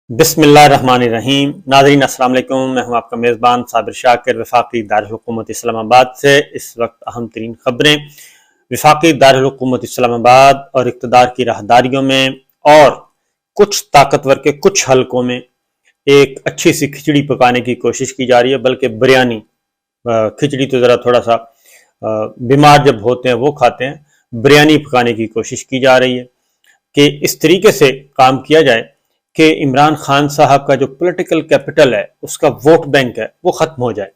بسم اللہ الرحمن الرحیم۔ ناظرین السلام علیکم، میں ہوں آپ کا میزبان صابر شاکر وفاقی دارالحکومت اسلام آباد سے۔ اس وقت اہم ترین خبریں وفاقی دارالحکومت اسلام آباد اور اقتدار کی راہداریوں میں اور کچھ طاقتور کے کچھ حلقوں میں ایک اچھی سی کھچڑی پکانے کی کوشش کی جا رہی ہے، بلکہ بریانی، کھچڑی تو ذرا تھوڑا سا بیمار جب ہوتے ہیں وہ کھاتے ہیں، بریانی پکانے کی کوشش کی جا رہی ہے کہ اس طریقے سے کام کیا جائے کہ عمران خان صاحب کا جو پولیٹیکل کیپٹل ہے، اس کا ووٹ بینک ہے، وہ ختم ہو جائے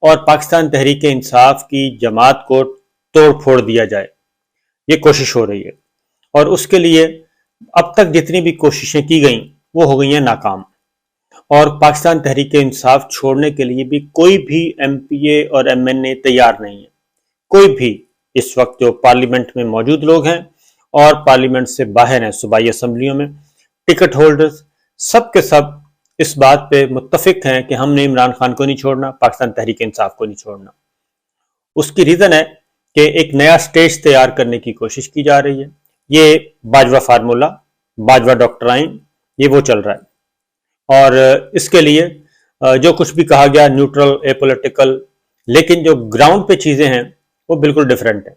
اور پاکستان تحریک انصاف کی جماعت کو توڑ پھوڑ دیا جائے۔ یہ کوشش ہو رہی ہے اور اس کے لیے اب تک جتنی بھی کوششیں کی گئیں وہ ہو گئی ہیں ناکام، اور پاکستان تحریک انصاف چھوڑنے کے لیے بھی کوئی بھی ایم پی اے اور ایم این اے تیار نہیں ہے۔ کوئی بھی اس وقت جو پارلیمنٹ میں موجود لوگ ہیں اور پارلیمنٹ سے باہر ہیں، صوبائی اسمبلیوں میں ٹکٹ ہولڈرز، سب کے سب اس بات پہ متفق ہیں کہ ہم نے عمران خان کو نہیں چھوڑنا، پاکستان تحریک انصاف کو نہیں چھوڑنا۔ اس کی ریزن ہے کہ ایک نیا سٹیج تیار کرنے کی کوشش کی جا رہی ہے۔ یہ باجوہ فارمولا، باجوہ ڈاکٹرائن، یہ وہ چل رہا ہے، اور اس کے لیے جو کچھ بھی کہا گیا نیوٹرل، اے پولیٹیکل، لیکن جو گراؤنڈ پہ چیزیں ہیں وہ بالکل ڈیفرنٹ ہیں،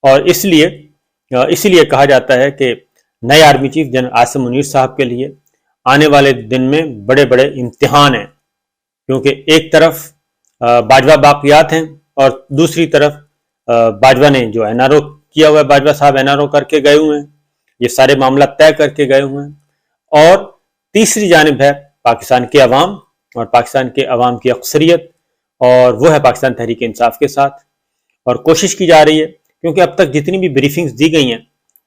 اور اس لیے کہا جاتا ہے کہ نئے army chief general Asim Munir صاحب کے لیے آنے والے دن میں بڑے بڑے امتحان ہیں، کیونکہ ایک طرف باجوہ باقیات ہیں اور دوسری طرف باجوہ نے جو این آر او کیا ہوا ہے، باجوہ صاحب این آر او کر کے گئے ہوئے ہیں، یہ سارے معاملات طے کر کے گئے ہوئے ہیں، اور تیسری جانب ہے پاکستان کے عوام اور پاکستان کے عوام کی اکثریت، اور وہ ہے پاکستان تحریک انصاف کے ساتھ، اور کوشش کی جا رہی ہے کیونکہ اب تک جتنی بھی بریفنگز دی گئی ہیں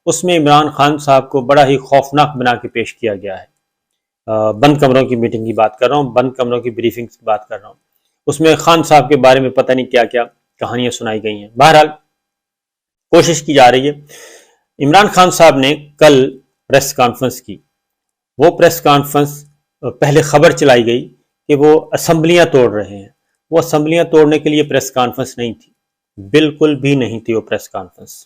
اس میں عمران خان صاحب کو بڑا ہی خوفناک بنا کے پیش کیا گیا ہے۔ بند کمروں کی میٹنگ کی بات کر رہا ہوں، بند کمروں کی بریفنگز کی بات کر رہا ہوں، اس میں خان صاحب کے بارے میں پتہ نہیں کیا کیا کہانیاں سنائی گئی ہیں۔ بہرحال کوشش کی جا رہی ہے۔ عمران خان صاحب نے کل پریس کانفرنس کی، وہ پریس کانفرنس پہلے خبر چلائی گئی کہ وہ اسمبلیاں توڑ رہے ہیں۔ وہ اسمبلیاں توڑنے کے لیے پریس کانفرنس نہیں تھی، بالکل بھی نہیں تھی وہ پریس کانفرنس،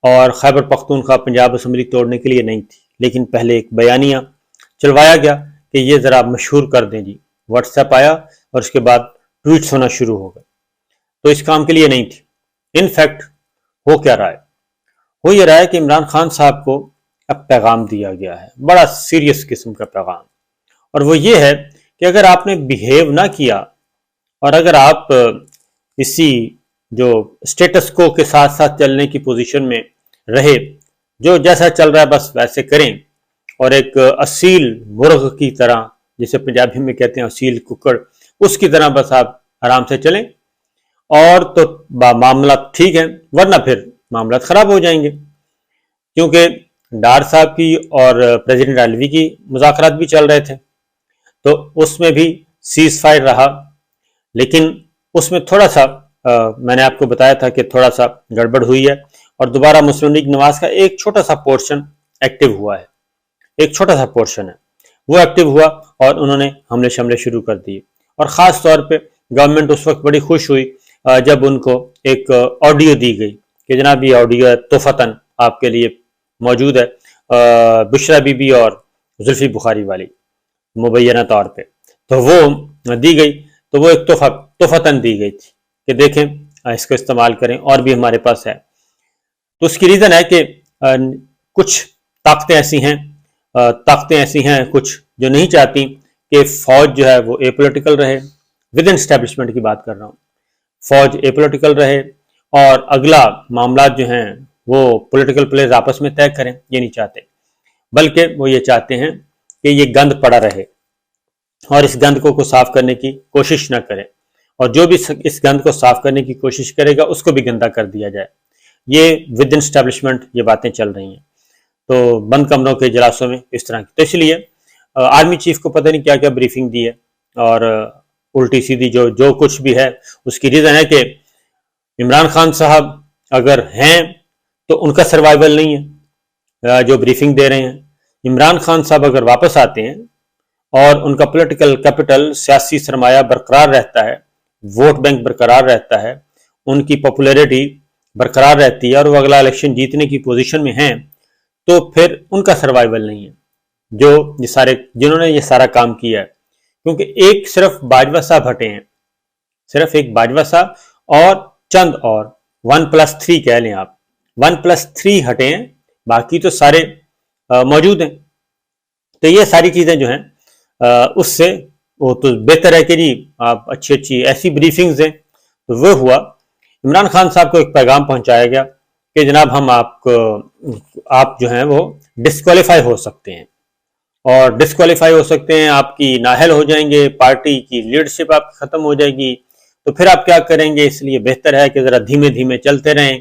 اور خیبر پختونخوا پنجاب اسمبلی توڑنے کے لیے نہیں تھی، لیکن پہلے ایک بیانیہ چلوایا گیا کہ یہ ذرا مشہور کر دیں جی، واٹس ایپ آیا اور اس کے بعد ٹویٹس ہونا شروع ہو گئے، تو اس کام کے لیے نہیں تھی۔ ان فیکٹ ہو کیا رہا ہے؟ ہو یہ رہا ہے کہ عمران خان صاحب کو اب پیغام دیا گیا ہے، بڑا سیریس قسم کا پیغام، اور وہ یہ ہے کہ اگر آپ نے بیہیو نہ کیا اور اگر آپ اسی جو سٹیٹس کو کے ساتھ ساتھ چلنے کی پوزیشن میں رہے، جو جیسا چل رہا ہے بس ویسے کریں، اور ایک اصیل مرغ کی طرح، جسے پنجابی میں کہتے ہیں اصیل ککڑ، اس کی طرح بس آپ آرام سے چلیں، اور تو معاملات ٹھیک ہیں، ورنہ پھر معاملات خراب ہو جائیں گے، کیونکہ ڈار صاحب کی اور پریزیڈنٹ علوی کی مذاکرات بھی چل رہے تھے، تو اس میں بھی سیز فائر رہا، لیکن اس میں تھوڑا سا میں نے آپ کو بتایا تھا کہ تھوڑا سا گڑبڑ ہوئی ہے، اور دوبارہ مسلم لیگ نواز کا ایک چھوٹا سا پورشن ایکٹیو ہوا ہے، ایک چھوٹا سا پورشن ہے وہ ایکٹیو ہوا، اور انہوں نے حملے شملے شروع کر دیے، اور خاص طور پہ گورنمنٹ اس وقت بڑی خوش ہوئی جب ان کو ایک آڈیو دی گئی کہ جناب یہ آڈیو تحفتاً آپ کے لیے موجود ہے، بشرا بی بی اور زلفی بخاری والی مبینہ طور پہ، تو وہ دی گئی، تو وہ ایک تحفتاً دی گئی تھی کہ دیکھیں اس کو استعمال کریں، اور بھی ہمارے پاس ہے۔ تو اس کی ریزن ہے کہ کچھ طاقتیں ایسی ہیں کچھ جو نہیں چاہتی کہ فوج جو ہے وہ اے پولیٹیکل رہے، ود ان اسٹیبلشمنٹ کی بات کر رہا ہوں، فوج اے پولیٹیکل رہے اور اگلا معاملات جو ہیں وہ پولیٹیکل پلیئرز آپس میں طے کریں، یہ نہیں چاہتے، بلکہ وہ یہ چاہتے ہیں کہ یہ گند پڑا رہے اور اس گند کو صاف کرنے کی کوشش نہ کرے، اور جو بھی اس گند کو صاف کرنے کی کوشش کرے گا اس کو بھی گندا کر دیا جائے۔ یہ ود ان اسٹیبلشمنٹ یہ باتیں چل رہی ہیں، تو بند کمروں کے اجلاسوں میں اس طرح کی، تو اس لیے آرمی چیف کو پتہ نہیں کیا کیا بریفنگ دی ہے، اور الٹی سیدھی جو کچھ بھی ہے اس کی ریزن ہے کہ عمران خان صاحب اگر ہیں تو ان کا سروائیول نہیں ہے، جو بریفنگ دے رہے ہیں۔ عمران خان صاحب اگر واپس آتے ہیں اور ان کا پولیٹیکل کیپٹل، سیاسی سرمایہ برقرار رہتا ہے، ووٹ بینک برقرار رہتا ہے، ان کی پاپولیرٹی برقرار رہتی ہے، اور وہ اگلا الیکشن جیتنے کی پوزیشن میں ہیں، تو پھر ان کا سروائیول نہیں ہے۔ جو جنہوں نے یہ سارا کام کیا ہے، کیونکہ ایک صرف باجوہ صاحب ہٹے ہیں، صرف ایک باجوہ صاحب اور چند اور 1+3 کہہ لیں آپ، 1+3 ہٹے ہیں، باقی تو سارے موجود ہیں۔ تو یہ ساری چیزیں جو ہیں اس سے وہ تو بہتر ہے کہ جی آپ اچھی ایسی بریفنگز دیں۔ تو وہ ہوا، عمران خان صاحب کو ایک پیغام پہنچایا گیا کہ جناب ہم آپ جو ہیں وہ ڈسکوالیفائی ہو سکتے ہیں، اور ڈسکوالیفائی ہو سکتے ہیں، آپ کی نااہل ہو جائیں گے، پارٹی کی لیڈرشپ آپ ختم ہو جائے گی، تو پھر آپ کیا کریں گے؟ اس لیے بہتر ہے کہ ذرا دھیمے دھیمے چلتے رہیں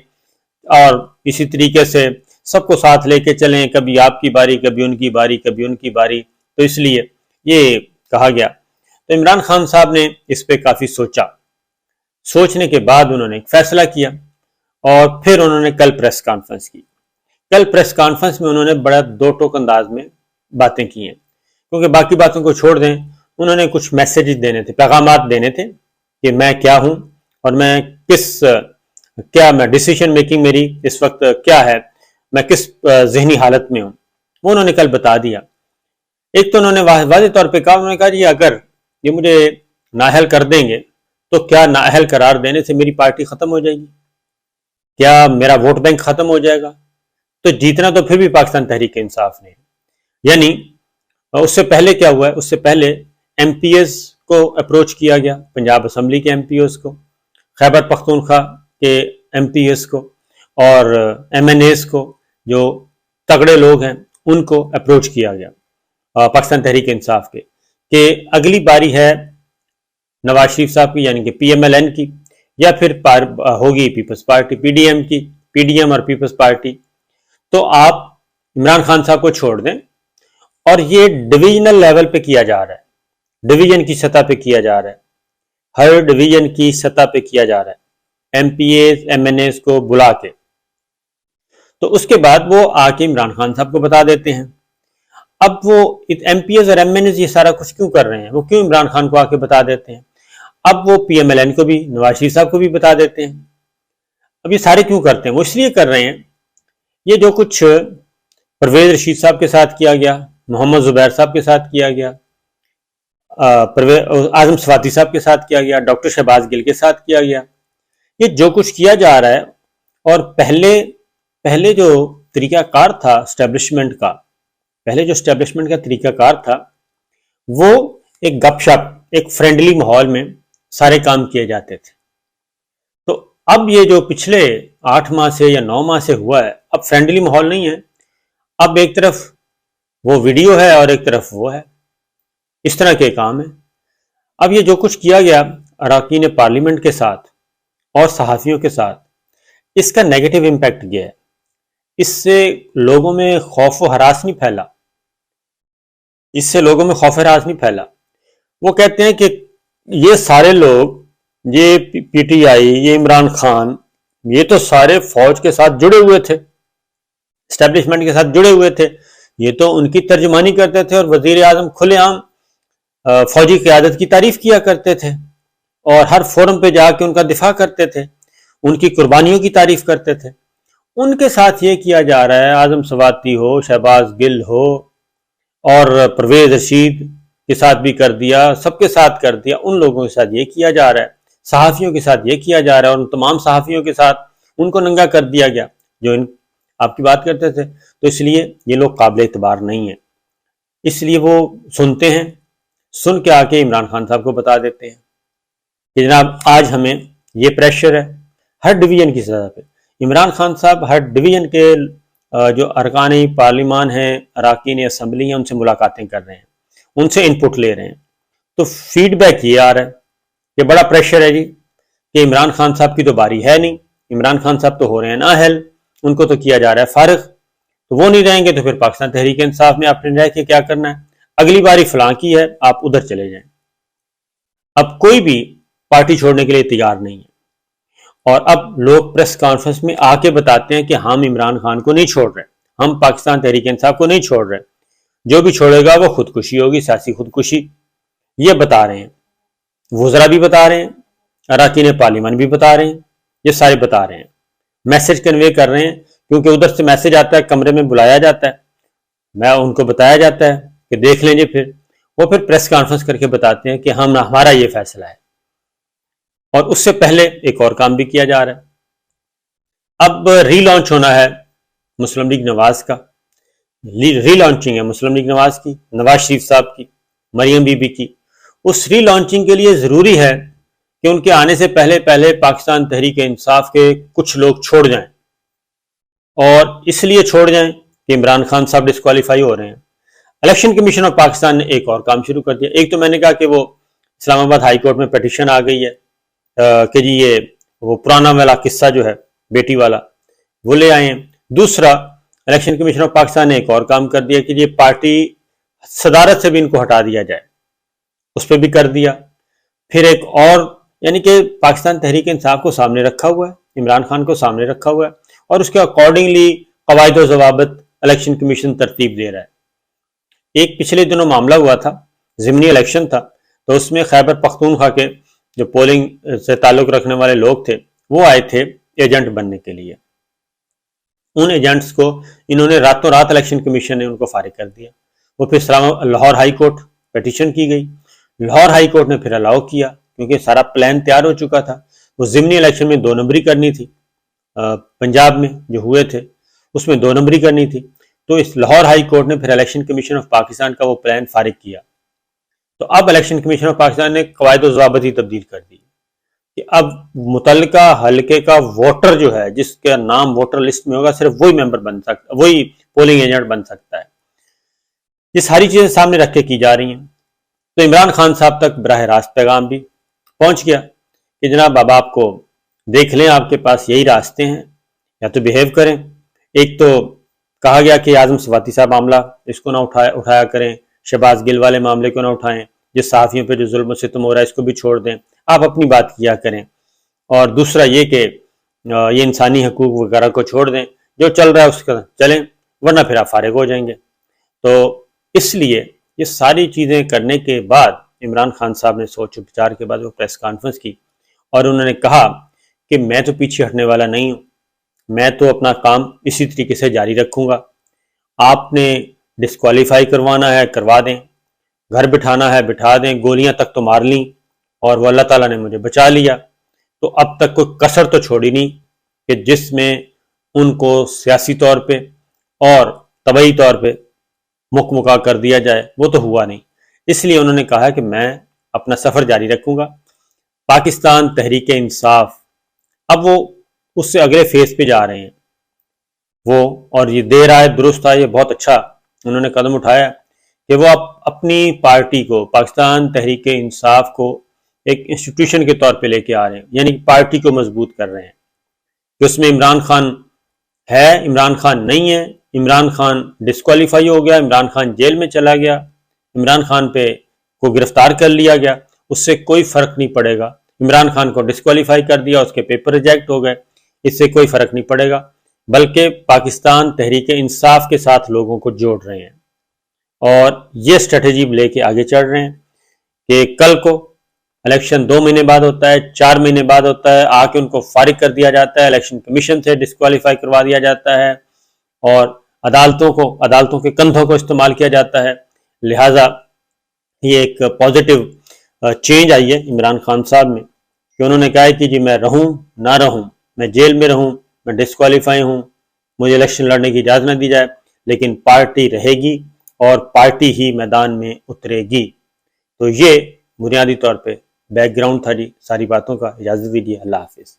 اور اسی طریقے سے سب کو ساتھ لے کے چلیں، کبھی آپ کی باری، کبھی ان کی باری، کبھی ان کی باری۔ تو اس لیے یہ کہا گیا۔ تو عمران خان صاحب نے اس پہ کافی سوچنے کے بعد انہوں نے ایک فیصلہ کیا، اور پھر انہوں نے کل پریس کانفرنس کی۔ کل پریس کانفرنس میں انہوں نے بڑا دو ٹوک انداز میں باتیں کی ہیں، کیونکہ باقی باتوں کو چھوڑ دیں، انہوں نے کچھ میسیجز دینے تھے، پیغامات دینے تھے کہ میں کیا ہوں، اور میں میں ڈیسیشن میکنگ میری اس وقت کیا ہے، میں کس ذہنی حالت میں ہوں، وہ انہوں نے کل بتا دیا۔ ایک تو انہوں نے واضح طور پہ کہا، انہوں نے کہا جی اگر یہ مجھے نااہل کر دیں گے تو کیا نااہل قرار دینے سے میری پارٹی ختم ہو جائے گی؟ کیا میرا ووٹ بینک ختم ہو جائے گا؟ تو جیتنا تو پھر بھی پاکستان تحریک انصاف نے، یعنی اس سے پہلے کیا ہوا ہے، اس سے پہلے ایم پی ایز کو اپروچ کیا گیا، پنجاب اسمبلی کے ایم پی ایز کو، خیبر پختونخوا کے ایم پی ایز کو، اور ایم این ایز کو، جو تگڑے لوگ ہیں ان کو اپروچ کیا گیا پاکستان تحریک انصاف کے، کہ اگلی باری ہے نواز شریف صاحب کی، یعنی کہ پی ایم ایل این کی، یا پھر ہوگی پیپلز پارٹی پی ڈی ایم کی، پی ڈی ایم اور پیپلز پارٹی، تو آپ عمران خان صاحب کو چھوڑ دیں۔ اور یہ ڈویژنل لیول پہ کیا جا رہا ہے، ڈویژن کی سطح پہ کیا جا رہا ہے، ہر ڈویژن کی سطح پہ کیا جا رہا ہے، M P As M N As کو بلا کے۔ تو اس کے بعد وہ آ کے عمران خان صاحب کو بتا دیتے ہیں۔ اب وہ ایم پی ایز اور ایم این ایز یہ سارا کچھ کیوں کر رہے ہیں؟ وہ کیوں عمران خان کو آ کے بتا دیتے ہیں؟ اب وہ پی ایم ایل این کو بھی، نواز شریف صاحب کو بھی بتا دیتے ہیں۔ اب یہ سارے کیوں کرتے ہیں؟ وہ اس لیے کر رہے ہیں، یہ جو کچھ پرویز رشید صاحب کے ساتھ کیا گیا، محمد زبیر صاحب کے ساتھ کیا گیا، اعظم صفاتی صاحب کے ساتھ کیا گیا، ڈاکٹر شہباز گل کے ساتھ کیا گیا، یہ جو کچھ کیا جا رہا ہے، اور پہلے جو طریقہ کار تھا اسٹیبلشمنٹ کا، طریقہ کار تھا، وہ ایک گپ شپ، ایک فرینڈلی ماحول میں سارے کام کیے جاتے تھے۔ تو اب یہ جو پچھلے 8 ماہ سے یا 9 ماہ سے ہوا ہے، اب فرینڈلی ماحول نہیں ہے، اب ایک طرف وہ ویڈیو ہے اور ایک طرف وہ ہے، اس طرح کے کام ہیں۔ اب یہ جو کچھ کیا گیا اراکین پارلیمنٹ کے ساتھ اور صحافیوں کے ساتھ، اس کا نیگیٹو امپیکٹ یہ ہے، اس سے لوگوں میں خوف و ہراس نہیں پھیلا، وہ کہتے ہیں کہ یہ سارے لوگ، یہ پی ٹی آئی، یہ عمران خان، یہ تو سارے فوج کے ساتھ جڑے ہوئے تھے، اسٹیبلشمنٹ کے ساتھ جڑے ہوئے تھے، یہ تو ان کی ترجمانی کرتے تھے، اور وزیر اعظم کھلے عام فوجی قیادت کی تعریف کیا کرتے تھے، اور ہر فورم پہ جا کے ان کا دفاع کرتے تھے، ان کی قربانیوں کی تعریف کرتے تھے۔ ان کے ساتھ یہ کیا جا رہا ہے، اعظم صفاتی ہو، شہباز گل ہو، اور پرویز رشید کے ساتھ بھی کر دیا، سب کے ساتھ کر دیا، ان لوگوں کے ساتھ یہ کیا جا رہا ہے، صحافیوں کے ساتھ یہ کیا جا رہا ہے، اور ان تمام صحافیوں کے ساتھ ان کو ننگا کر دیا گیا جو آپ کی بات کرتے تھے۔ تو اس لیے یہ لوگ قابل اعتبار نہیں ہیں، اس لیے وہ سنتے ہیں، سن کے آ کے عمران خان صاحب کو بتا دیتے ہیں کہ جناب آج ہمیں یہ پریشر ہے ہر ڈویژن کی سطح پہ۔ عمران خان صاحب ہر ڈویژن کے جو ارکان پارلیمان ہیں، اراکین اسمبلی ہیں، ان سے ملاقاتیں کر رہے ہیں، ان سے ان پٹ لے رہے ہیں۔ تو فیڈ بیک یہ آ رہا ہے کہ بڑا پریشر ہے جی، کہ عمران خان صاحب کی تو باری ہے نہیں، عمران خان صاحب تو ہو رہے ہیں نااہل، ان کو تو کیا جا رہا ہے فارغ، تو وہ نہیں رہیں گے تو پھر پاکستان تحریک انصاف نے اپنے رہ کے کیا کرنا ہے؟ اگلی باری فلاں کی ہے، آپ ادھر چلے جائیں۔ اب کوئی بھی پارٹی چھوڑنے کے لیے تیار نہیں ہے، اور اب لوگ پریس کانفرنس میں آ کے بتاتے ہیں کہ ہم عمران خان کو نہیں چھوڑ رہے، ہم پاکستان تحریک انصاف کو نہیں چھوڑ رہے، جو بھی چھوڑے گا وہ خودکشی ہوگی، سیاسی خودکشی، یہ بتا رہے ہیں، وزراء بھی بتا رہے ہیں، اراکین پارلیمان بھی بتا رہے ہیں، یہ سارے بتا رہے ہیں، میسج کنوے کر رہے ہیں، کیونکہ ادھر سے میسج آتا ہے، کمرے میں بلایا جاتا ہے، میں ان کو بتایا جاتا ہے کہ دیکھ لیں جی، پھر وہ پھر پریس کانفرنس کر کے بتاتے ہیں کہ ہمارا یہ فیصلہ ہے، اور اس سے پہلے ایک اور کام بھی کیا جا رہا ہے۔ اب ری لانچ ہونا ہے مسلم لیگ نواز کا، ری لانچنگ ہے مسلم لیگ نواز کی، نواز شریف صاحب کی، مریم بی بی کی۔ اس ری لانچنگ کے لیے ضروری ہے کہ ان کے آنے سے پہلے پاکستان تحریک انصاف کے کچھ لوگ چھوڑ جائیں، اور اس لیے چھوڑ جائیں کہ عمران خان صاحب ڈسکوالیفائی ہو رہے ہیں۔ الیکشن کمیشن آف پاکستان نے ایک اور کام شروع کر دیا۔ ایک تو میں نے کہا کہ وہ اسلام آباد ہائی کورٹ میں پیٹیشن آ گئی ہے کہ جی یہ وہ پرانا والا قصہ جو ہے بیٹی والا وہ لے آئے ہیں۔ دوسرا، الیکشن کمیشن آف پاکستان نے ایک اور کام کر دیا کہ یہ پارٹی صدارت سے بھی ان کو ہٹا دیا جائے، اس پہ بھی کر دیا۔ پھر ایک اور، یعنی کہ پاکستان تحریک انصاف کو سامنے رکھا ہوا ہے، عمران خان کو سامنے رکھا ہوا ہے، اور اس کے اکارڈنگلی قواعد و ضوابط الیکشن کمیشن ترتیب دے رہا ہے۔ ایک پچھلے دنوں معاملہ ہوا تھا، ضمنی الیکشن تھا، تو اس میں خیبر پختونخوا کے جو پولنگ سے تعلق رکھنے والے لوگ تھے وہ آئے تھے ایجنٹ بننے کے لیے۔ ان ایجنٹس کو انہوں نے راتوں رات الیکشن کمیشن نے ان کو فارغ کر دیا۔ وہ پھر لاہور ہائی کورٹ پیٹیشن کی گئی، لاہور ہائی کورٹ نے پھر الاؤ کیا، کیونکہ سارا پلان تیار ہو چکا تھا۔ وہ ضمنی الیکشن میں 2 نمبری کرنی تھی، پنجاب میں جو ہوئے تھے اس میں 2 نمبری کرنی تھی، تو اس لاہور ہائی کورٹ نے پھر الیکشن کمیشن آف پاکستان کا وہ پلان فارغ کیا۔ تو اب الیکشن کمیشن آف پاکستان نے قواعد و ضوابط ہی تبدیل کر دی کہ اب متعلقہ حلقے کا ووٹر جو ہے، جس کا نام ووٹر لسٹ میں ہوگا، صرف وہی ممبر بن سکتا، وہی پولنگ ایجنٹ بن سکتا ہے۔ یہ ساری چیزیں سامنے رکھ کے کی جا رہی ہیں۔ تو عمران خان صاحب تک براہ راست پیغام بھی پہنچ گیا کہ جناب اب آپ کو دیکھ لیں، آپ کے پاس یہی راستے ہیں، یا تو بیہیو کریں۔ ایک تو کہا گیا کہ اعظم صفاتی صاحب معاملہ اس کو نہ اٹھایا کریں، شہباز گل والے معاملے کو نہ اٹھائیں، جس صحافیوں پہ جو ظلم و ستم ہو رہا ہے اس کو بھی چھوڑ دیں، آپ اپنی بات کیا کریں۔ اور دوسرا یہ کہ یہ انسانی حقوق وغیرہ کو چھوڑ دیں، جو چل رہا ہے اس کا چلیں، ورنہ پھر آپ فارغ ہو جائیں گے۔ تو اس لیے یہ ساری چیزیں کرنے کے بعد عمران خان صاحب نے سوچ و بچار کے بعد وہ پریس کانفرنس کی، اور انہوں نے کہا کہ میں تو پیچھے ہٹنے والا نہیں ہوں، میں تو اپنا کام اسی طریقے سے جاری رکھوں گا۔ آپ نے ڈسکوالیفائی کروانا ہے کروا دیں، گھر بٹھانا ہے بٹھا دیں، گولیاں تک تو مار لیں، اور وہ اللہ تعالیٰ نے مجھے بچا لیا۔ تو اب تک کوئی کسر تو چھوڑی نہیں کہ جس میں ان کو سیاسی طور پہ اور طبعی طور پہ مکا کر دیا جائے، وہ تو ہوا نہیں۔ اس لیے انہوں نے کہا کہ میں اپنا سفر جاری رکھوں گا۔ پاکستان تحریک انصاف اب وہ اس سے اگلے فیز پہ جا رہے ہیں وہ، اور یہ دیر آئے درست آئے، یہ بہت اچھا انہوں نے قدم اٹھایا کہ وہ اپنی پارٹی کو، پاکستان تحریک انصاف کو ایک انسٹیٹیوشن کے طور پہ لے کے آ رہے ہیں، یعنی پارٹی کو مضبوط کر رہے ہیں کہ اس میں عمران خان ہے، عمران خان نہیں ہے، عمران خان ڈسکوالیفائی ہو گیا، عمران خان جیل میں چلا گیا، عمران خان پہ کو گرفتار کر لیا گیا، اس سے کوئی فرق نہیں پڑے گا۔ عمران خان کو ڈسکوالیفائی کر دیا، اس کے پیپر ریجیکٹ ہو گئے، اس سے کوئی فرق نہیں پڑے گا، بلکہ پاکستان تحریک انصاف کے ساتھ لوگوں کو جوڑ رہے ہیں، اور یہ اسٹریٹجی لے کے آگے چڑھ رہے ہیں کہ کل کو الیکشن 2 مہینے بعد ہوتا ہے، 4 مہینے بعد ہوتا ہے، آ کے ان کو فارغ کر دیا جاتا ہے، الیکشن کمیشن سے ڈسکوالیفائی کروا دیا جاتا ہے، اور عدالتوں کے کندھوں کو استعمال کیا جاتا ہے۔ لہٰذا یہ ایک پازیٹیو چینج آئی ہے عمران خان صاحب میں کہ انہوں نے کہا ہے کہ جی میں رہوں نہ رہوں، میں جیل میں رہوں، میں ڈسکوالیفائی ہوں، مجھے الیکشن لڑنے کی اجازت نہ دی جائے، لیکن پارٹی رہے گی اور پارٹی ہی میدان میں اترے گی۔ تو یہ بنیادی طور پہ بیک گراؤنڈ تھا جی ساری باتوں کا۔ اجازت دیجیے، اللہ حافظ۔